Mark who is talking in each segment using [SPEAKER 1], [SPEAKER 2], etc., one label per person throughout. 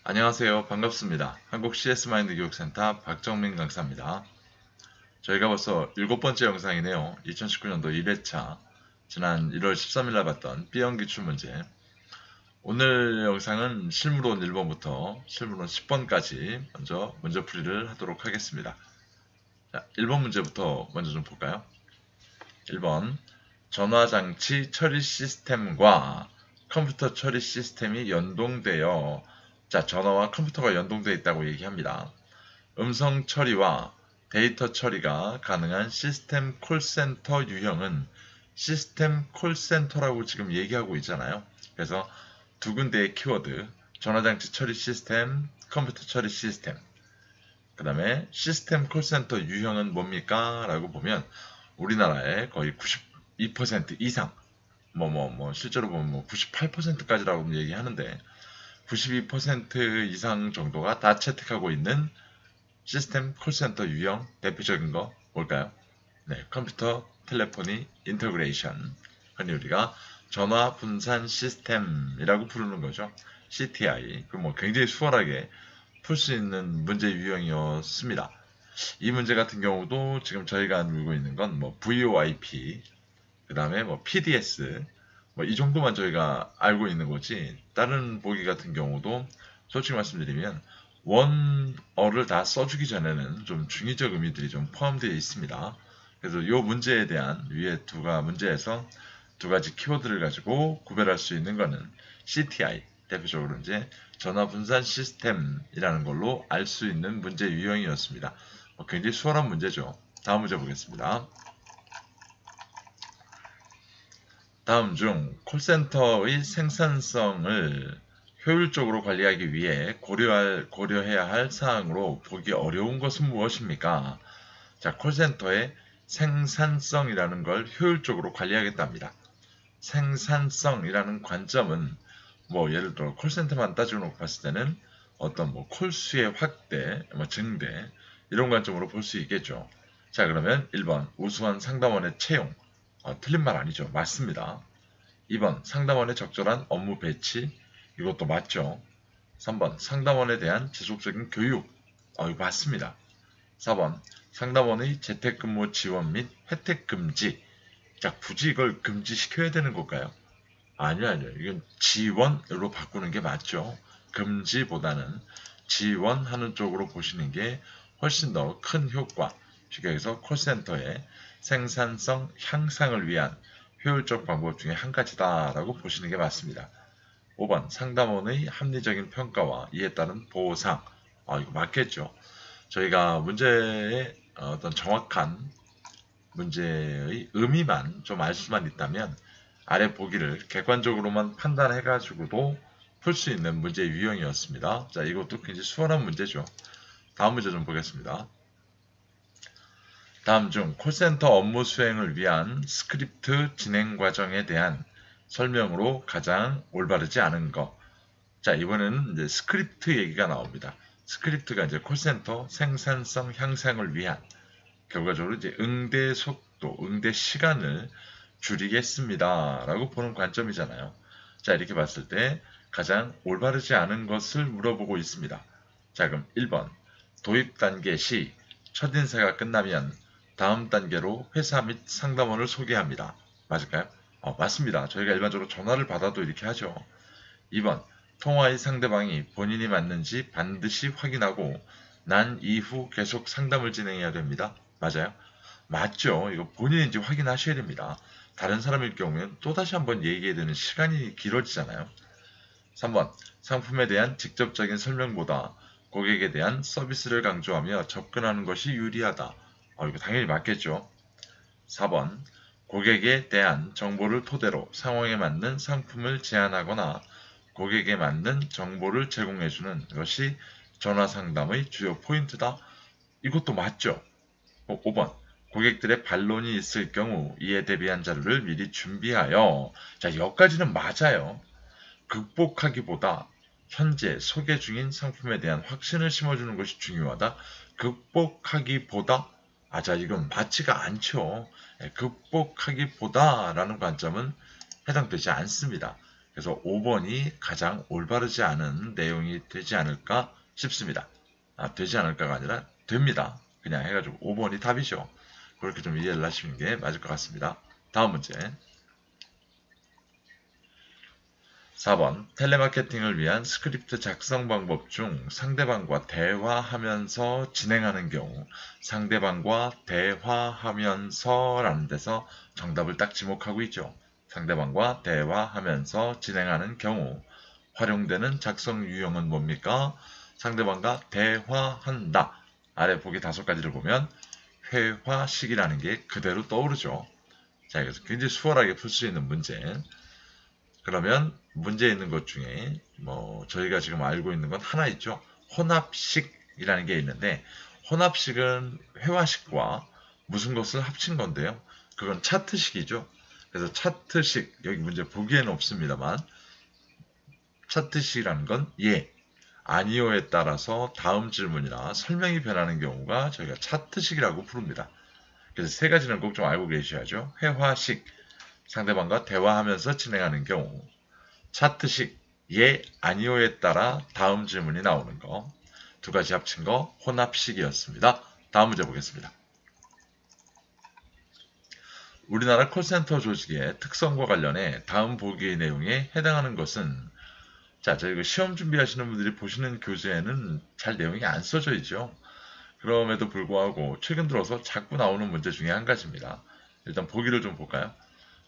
[SPEAKER 1] 안녕하세요. 반갑습니다. 한국 CS 마인드 교육센터 박정민 강사입니다. 저희가 벌써 7번째 영상이네요. 2019년도 1회차 지난 1월 13일 날 봤던 B형 기출문제. 오늘 영상은 실무론 1번부터 실무론 10번까지 먼저 문제풀이를 하도록 하겠습니다. 자, 1번 문제부터 먼저 좀 볼까요? 1번 전화장치 처리 시스템과 컴퓨터 처리 시스템이 연동되어 전화와 컴퓨터가 연동되어 있다고 얘기합니다. 음성 처리와 데이터 처리가 가능한 시스템 콜센터 유형은 시스템 콜센터라고 지금 얘기하고 있잖아요. 그래서 두 군데의 키워드, 전화장치 처리 시스템, 컴퓨터 처리 시스템. 그 다음에 시스템 콜센터 유형은 뭡니까? 라고 보면 우리나라의 거의 92% 이상, 실제로 보면 98%까지라고 얘기하는데 92% 이상 정도가 다 채택하고 있는 시스템 콜센터 유형 대표적인 거 뭘까요? 네, 컴퓨터 텔레포니 인터그레이션. 흔히 우리가 전화 분산 시스템이라고 부르는 거죠. CTI. 굉장히 수월하게 풀 수 있는 문제 유형이었습니다. 이 문제 같은 경우도 지금 저희가 알고 있는 건 VoIP, 그 다음에 PDS, 이 정도만 저희가 알고 있는 거지, 다른 보기 같은 경우도 솔직히 말씀드리면 원어를 다 써주기 전에는 좀 중의적 의미들이 좀 포함되어 있습니다. 그래서 이 문제에 대한 위에 문제에서 두 가지 키워드를 가지고 구별할 수 있는 거는 CTI, 대표적으로 이제 전화 분산 시스템이라는 걸로 알 수 있는 문제 유형이었습니다. 굉장히 수월한 문제죠. 다음 문제 보겠습니다. 다음 중 콜센터의 생산성을 효율적으로 관리하기 위해 고려해야 할 사항으로 보기 어려운 것은 무엇입니까? 자, 콜센터의 생산성이라는 걸 효율적으로 관리하겠답니다. 생산성이라는 관점은 예를 들어 콜센터만 따지고 놓고 봤을 때는 어떤 콜수의 확대, 증대 이런 관점으로 볼 수 있겠죠. 자, 그러면 1번 우수한 상담원의 채용. 틀린 말 아니죠. 맞습니다. 2번 상담원의 적절한 업무 배치. 이것도 맞죠. 3번 상담원에 대한 지속적인 교육. 이거 맞습니다. 4번 상담원의 재택근무 지원 및 혜택 금지. 자, 굳이 이걸 금지시켜야 되는 걸까요? 아니요. 이건 지원으로 바꾸는 게 맞죠. 금지보다는 지원하는 쪽으로 보시는 게 훨씬 더 큰 효과. 쉽게 해서 콜센터의 생산성 향상을 위한 효율적 방법 중에 한 가지다라고 보시는 게 맞습니다. 5번 상담원의 합리적인 평가와 이에 따른 보상. 이거 맞겠죠. 저희가 문제의 어떤 정확한 문제의 의미만 좀 알 수만 있다면 아래 보기를 객관적으로만 판단해가지고도 풀 수 있는 문제 유형이었습니다. 자, 이것도 굉장히 수월한 문제죠. 다음 문제 좀 보겠습니다. 다음 중 콜센터 업무 수행을 위한 스크립트 진행 과정에 대한 설명으로 가장 올바르지 않은 것. 자, 이번에는 이제 스크립트 얘기가 나옵니다. 스크립트가 이제 콜센터 생산성 향상을 위한, 결과적으로 이제 응대 속도, 응대 시간을 줄이겠습니다 라고 보는 관점이잖아요. 자, 이렇게 봤을 때 가장 올바르지 않은 것을 물어보고 있습니다. 자, 그럼 1번 도입 단계 시 첫인사가 끝나면 다음 단계로 회사 및 상담원을 소개합니다. 맞을까요? 맞습니다. 저희가 일반적으로 전화를 받아도 이렇게 하죠. 2번 통화의 상대방이 본인이 맞는지 반드시 확인하고 난 이후 계속 상담을 진행해야 됩니다. 맞아요? 맞죠. 이거 본인인지 확인하셔야 됩니다. 다른 사람일 경우에는 또다시 한번 얘기해야 되는 시간이 길어지잖아요. 3번 상품에 대한 직접적인 설명보다 고객에 대한 서비스를 강조하며 접근하는 것이 유리하다. 이거 당연히 맞겠죠. 4번 고객에 대한 정보를 토대로 상황에 맞는 상품을 제안하거나 고객에 맞는 정보를 제공해주는 것이 전화상담의 주요 포인트다. 이것도 맞죠. 5번 고객들의 반론이 있을 경우 이에 대비한 자료를 미리 준비하여. 자, 여기까지는 맞아요. 극복하기보다 현재 소개 중인 상품에 대한 확신을 심어주는 것이 중요하다. 극복하기보다, 자, 이건 맞지가 않죠. 극복하기보다 라는 관점은 해당되지 않습니다. 그래서 5번이 가장 올바르지 않은 내용이 되지 않을까 싶습니다. 되지 않을까가 아니라 됩니다. 그냥 해가지고 5번이 답이죠. 그렇게 좀 이해를 하시는 게 맞을 것 같습니다. 다음 문제. 4번 텔레마케팅을 위한 스크립트 작성 방법 중 상대방과 대화하면서 진행하는 경우 상대방과 대화하면서 라는 데서 정답을 딱 지목하고 있죠. 상대방과 대화하면서 진행하는 경우 활용되는 작성 유형은 뭡니까? 상대방과 대화한다. 아래 보기 5가지를 보면 회화식이라는 게 그대로 떠오르죠. 자, 그래서 굉장히 수월하게 풀 수 있는 문제. 그러면 문제 있는 것 중에 저희가 지금 알고 있는 건 하나 있죠. 혼합식이라는 게 있는데 혼합식은 회화식과 무슨 것을 합친 건데요. 그건 차트식이죠. 그래서 차트식, 여기 문제 보기에는 없습니다만 차트식이라는 건 예, 아니요에 따라서 다음 질문이나 설명이 변하는 경우가 저희가 차트식이라고 부릅니다. 그래서 3가지는 꼭 좀 알고 계셔야죠. 회화식, 상대방과 대화하면서 진행하는 경우, 차트식, 예, 아니요에 따라 다음 질문이 나오는 거, 2가지 합친 거 혼합식이었습니다. 다음 문제 보겠습니다. 우리나라 콜센터 조직의 특성과 관련해 다음 보기의 내용에 해당하는 것은 자, 저희 시험 준비하시는 분들이 보시는 교재에는 잘 내용이 안 써져 있죠. 그럼에도 불구하고 최근 들어서 자꾸 나오는 문제 중에 한 가지입니다. 일단 보기를 좀 볼까요?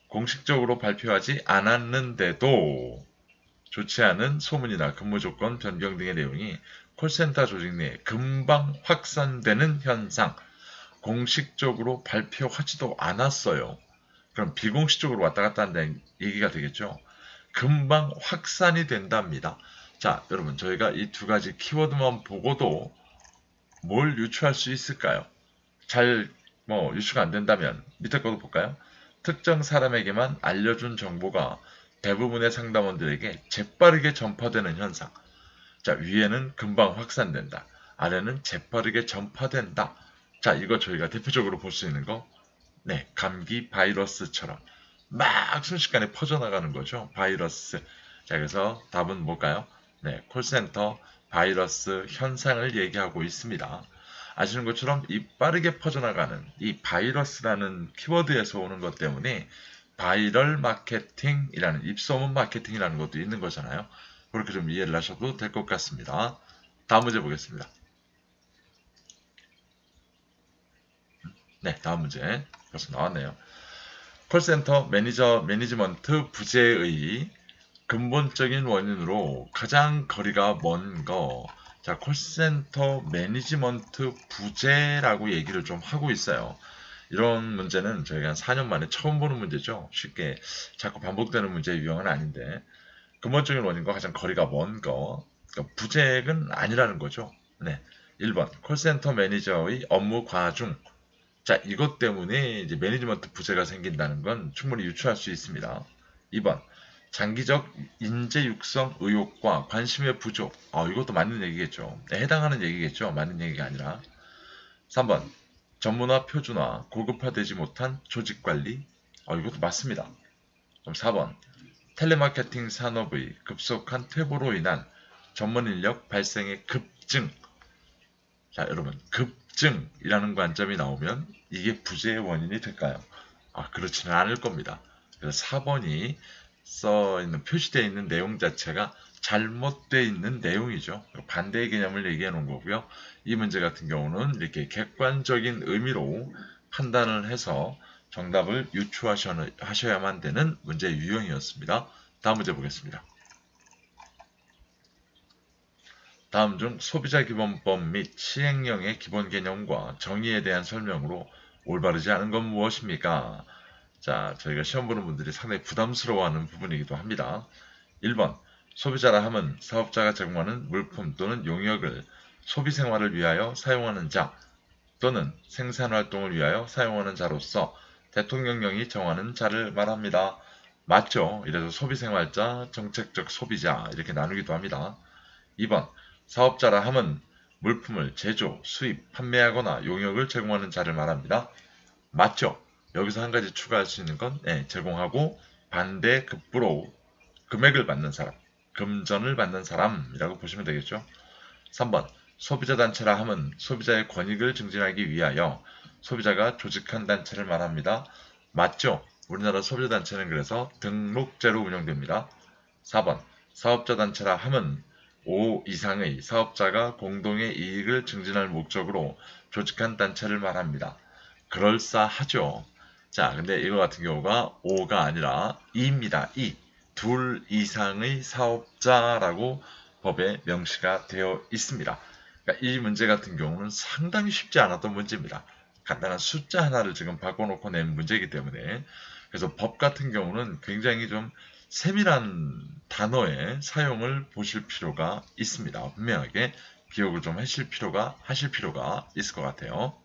[SPEAKER 1] 공식적으로 발표하지 않았는데도 좋지 않은 소문이나 근무 조건 변경 등의 내용이 콜센터 조직 내에 금방 확산되는 현상. 공식적으로 발표하지도 않았어요. 그럼 비공식적으로 왔다 갔다 한다는 얘기가 되겠죠. 금방 확산이 된답니다. 자, 여러분 저희가 이 2가지 키워드만 보고도 뭘 유추할 수 있을까요? 잘 유추가 안 된다면 밑에 거도 볼까요? 특정 사람에게만 알려준 정보가 대부분의 상담원들에게 재빠르게 전파되는 현상. 자, 위에는 금방 확산된다. 아래는 재빠르게 전파된다. 자, 이거 저희가 대표적으로 볼 수 있는 거, 네, 감기 바이러스처럼 막 순식간에 퍼져나가는 거죠. 바이러스. 자, 그래서 답은 뭘까요? 네, 콜센터 바이러스 현상을 얘기하고 있습니다. 아시는 것처럼 이 빠르게 퍼져나가는 이 바이러스라는 키워드에서 오는 것 때문에 바이럴 마케팅이라는 입소문 마케팅이라는 것도 있는 거잖아요. 그렇게 좀 이해를 하셔도 될 것 같습니다. 다음 문제 보겠습니다. 네, 다음 문제 벌써 나왔네요. 콜센터 매니지먼트 부재의 근본적인 원인으로 가장 거리가 먼 거. 자, 콜센터 매니지먼트 부재라고 얘기를 좀 하고 있어요. 이런 문제는 저희가 한 4년 만에 처음 보는 문제죠. 쉽게 자꾸 반복되는 문제의 유형은 아닌데 근본적인 원인과 가장 거리가 먼 거. 그러니까 부재는 아니라는 거죠. 네. 1번 콜센터 매니저의 업무 과중. 자, 이것 때문에 이제 매니지먼트 부재가 생긴다는 건 충분히 유추할 수 있습니다. 2번, 장기적 인재 육성 의욕과 관심의 부족. 이것도 맞는 얘기겠죠. 네, 해당하는 얘기겠죠. 맞는 얘기가 아니라. 3번, 전문화 표준화, 고급화되지 못한 조직 관리. 이것도 맞습니다. 그럼 4번, 텔레마케팅 산업의 급속한 퇴보로 인한 전문 인력 발생의 급증. 자, 여러분, 급증이라는 관점이 나오면 이게 부재의 원인이 될까요? 그렇지는 않을 겁니다. 그래서 4번이 표시되어 있는 내용 자체가 잘못되어 있는 내용이죠. 반대의 개념을 얘기해 놓은 거고요. 이 문제 같은 경우는 이렇게 객관적인 의미로 판단을 해서 정답을 유추하셔야만 되는 문제 유형이었습니다. 다음 문제 보겠습니다. 다음 중 소비자 기본법 및 시행령의 기본 개념과 정의에 대한 설명으로 올바르지 않은 건 무엇입니까? 자, 저희가 시험 보는 분들이 상당히 부담스러워하는 부분이기도 합니다. 1번, 소비자라 함은 사업자가 제공하는 물품 또는 용역을 소비생활을 위하여 사용하는 자 또는 생산활동을 위하여 사용하는 자로서 대통령령이 정하는 자를 말합니다. 맞죠? 이래서 소비생활자, 정책적 소비자 이렇게 나누기도 합니다. 2번, 사업자라 함은 물품을 제조, 수입, 판매하거나 용역을 제공하는 자를 말합니다. 맞죠? 여기서 한 가지 추가할 수 있는 건 제공하고 반대 급부로 금액을 받는 사람, 금전을 받는 사람이라고 보시면 되겠죠. 3번 소비자 단체라 함은 소비자의 권익을 증진하기 위하여 소비자가 조직한 단체를 말합니다. 맞죠? 우리나라 소비자 단체는 그래서 등록제로 운영됩니다. 4번 사업자 단체라 함은 5 이상의 사업자가 공동의 이익을 증진할 목적으로 조직한 단체를 말합니다. 그럴싸하죠. 자, 근데 이거 같은 경우가 5가 아니라 2입니다. 2. 둘 이상의 사업자라고 법에 명시가 되어 있습니다. 그러니까 이 문제 같은 경우는 상당히 쉽지 않았던 문제입니다. 간단한 숫자 하나를 지금 바꿔놓고 낸 문제이기 때문에 그래서 법 같은 경우는 굉장히 좀 세밀한 단어의 사용을 보실 필요가 있습니다. 분명하게 기억을 좀 하실 필요가 있을 것 같아요.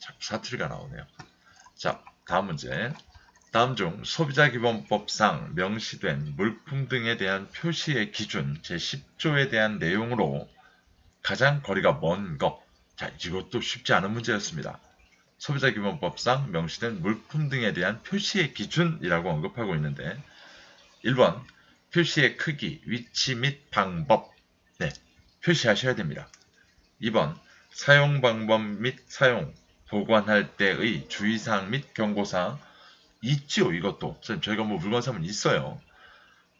[SPEAKER 1] 자꾸 사투리가 나오네요. 자, 다음 문제. 다음 중 소비자기본법상 명시된 물품 등에 대한 표시의 기준 제10조에 대한 내용으로 가장 거리가 먼 것. 자, 이것도 쉽지 않은 문제였습니다. 소비자기본법상 명시된 물품 등에 대한 표시의 기준이라고 언급하고 있는데 1번 표시의 크기, 위치 및 방법. 네, 표시하셔야 됩니다. 2번 사용 방법 및 사용, 보관할 때의 주의사항 및 경고사항. 있지요, 이것도. 저희가 뭐 물건 사면 있어요.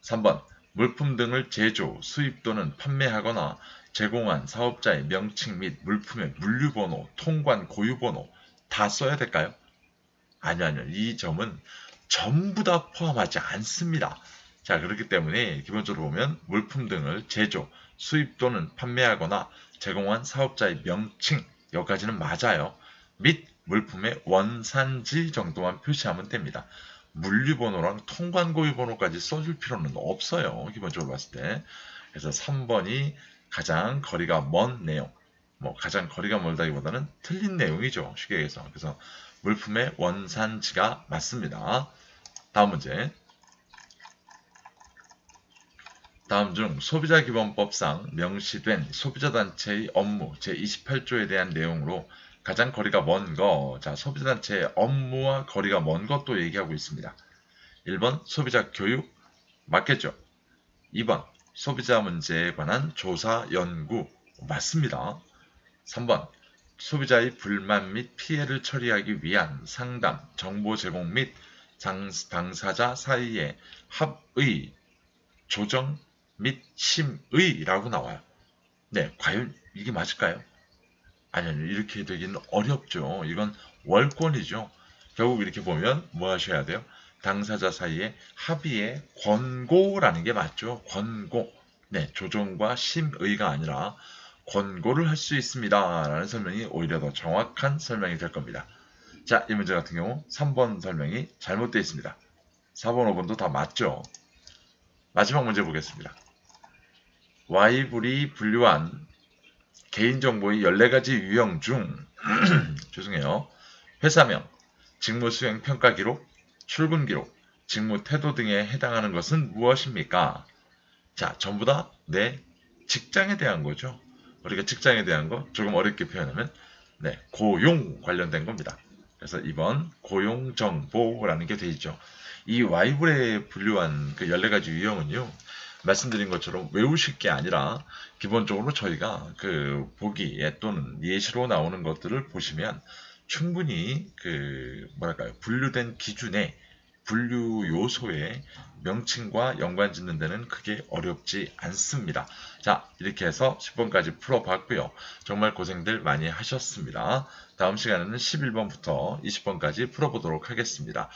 [SPEAKER 1] 3번 물품 등을 제조, 수입 또는 판매하거나 제공한 사업자의 명칭 및 물품의 물류번호, 통관 고유번호 다 써야 될까요? 아니요. 이 점은 전부 다 포함하지 않습니다. 자, 그렇기 때문에 기본적으로 보면 물품 등을 제조, 수입 또는 판매하거나 제공한 사업자의 명칭, 여기까지는 맞아요. 및 물품의 원산지 정도만 표시하면 됩니다. 물류번호랑 통관고유번호까지 써줄 필요는 없어요. 기본적으로 봤을 때. 그래서 3번이 가장 거리가 먼 내용. 뭐 가장 거리가 멀다기보다는 틀린 내용이죠. 쉽게 얘기해서. 그래서 물품의 원산지가 맞습니다. 다음 문제. 다음 중 소비자기본법상 명시된 소비자단체의 업무 제28조에 대한 내용으로 가장 거리가 먼 것. 자, 소비자단체의 업무와 거리가 먼 것도 얘기하고 있습니다. 1번 소비자 교육 맞겠죠? 2번 소비자 문제에 관한 조사 연구 맞습니다. 3번 소비자의 불만 및 피해를 처리하기 위한 상담, 정보 제공 및 당사자 사이의 합의, 조정 및 심의라고 나와요. 네, 과연 이게 맞을까요? 아니요, 이렇게 되기는 어렵죠. 이건 월권이죠. 결국 이렇게 보면 뭐 하셔야 돼요? 당사자 사이의 합의의 권고라는 게 맞죠. 권고. 네, 조정과 심의가 아니라 권고를 할 수 있습니다. 라는 설명이 오히려 더 정확한 설명이 될 겁니다. 자, 이 문제 같은 경우 3번 설명이 잘못되어 있습니다. 4번, 5번도 다 맞죠. 마지막 문제 보겠습니다. Y불이 분류한 개인정보의 14가지 유형 중 죄송해요. 회사명, 직무수행 평가기록, 출근기록, 직무태도 등에 해당하는 것은 무엇입니까? 자, 전부 다 내 직장에 대한 거죠. 우리가 직장에 대한 거 조금 어렵게 표현하면 네, 고용 관련된 겁니다. 그래서 2번 고용정보라는 게 되어 있죠. 이 Y불에 분류한 그 14가지 유형은요. 말씀드린 것처럼 외우실 게 아니라 기본적으로 저희가 그 보기에 또는 예시로 나오는 것들을 보시면 충분히 그 뭐랄까요 분류된 기준에 분류 요소의 명칭과 연관 짓는 데는 크게 어렵지 않습니다. 자, 이렇게 해서 10번까지 풀어봤고요. 정말 고생들 많이 하셨습니다. 다음 시간에는 11번부터 20번까지 풀어보도록 하겠습니다.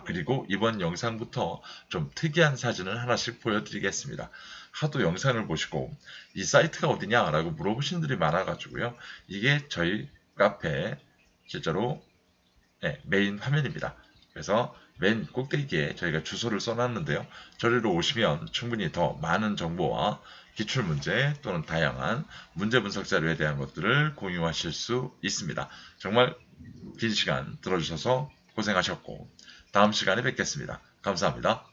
[SPEAKER 1] 그리고 이번 영상부터 좀 특이한 사진을 하나씩 보여드리겠습니다. 하도 영상을 보시고 이 사이트가 어디냐 라고 물어보시는 분들이 많아가지고요. 이게 저희 카페 실제로 메인 화면입니다. 그래서 맨 꼭대기에 저희가 주소를 써놨는데요. 저리로 오시면 충분히 더 많은 정보와 기출문제 또는 다양한 문제 분석 자료에 대한 것들을 공유하실 수 있습니다. 정말 긴 시간 들어주셔서 고생하셨고 다음 시간에 뵙겠습니다. 감사합니다.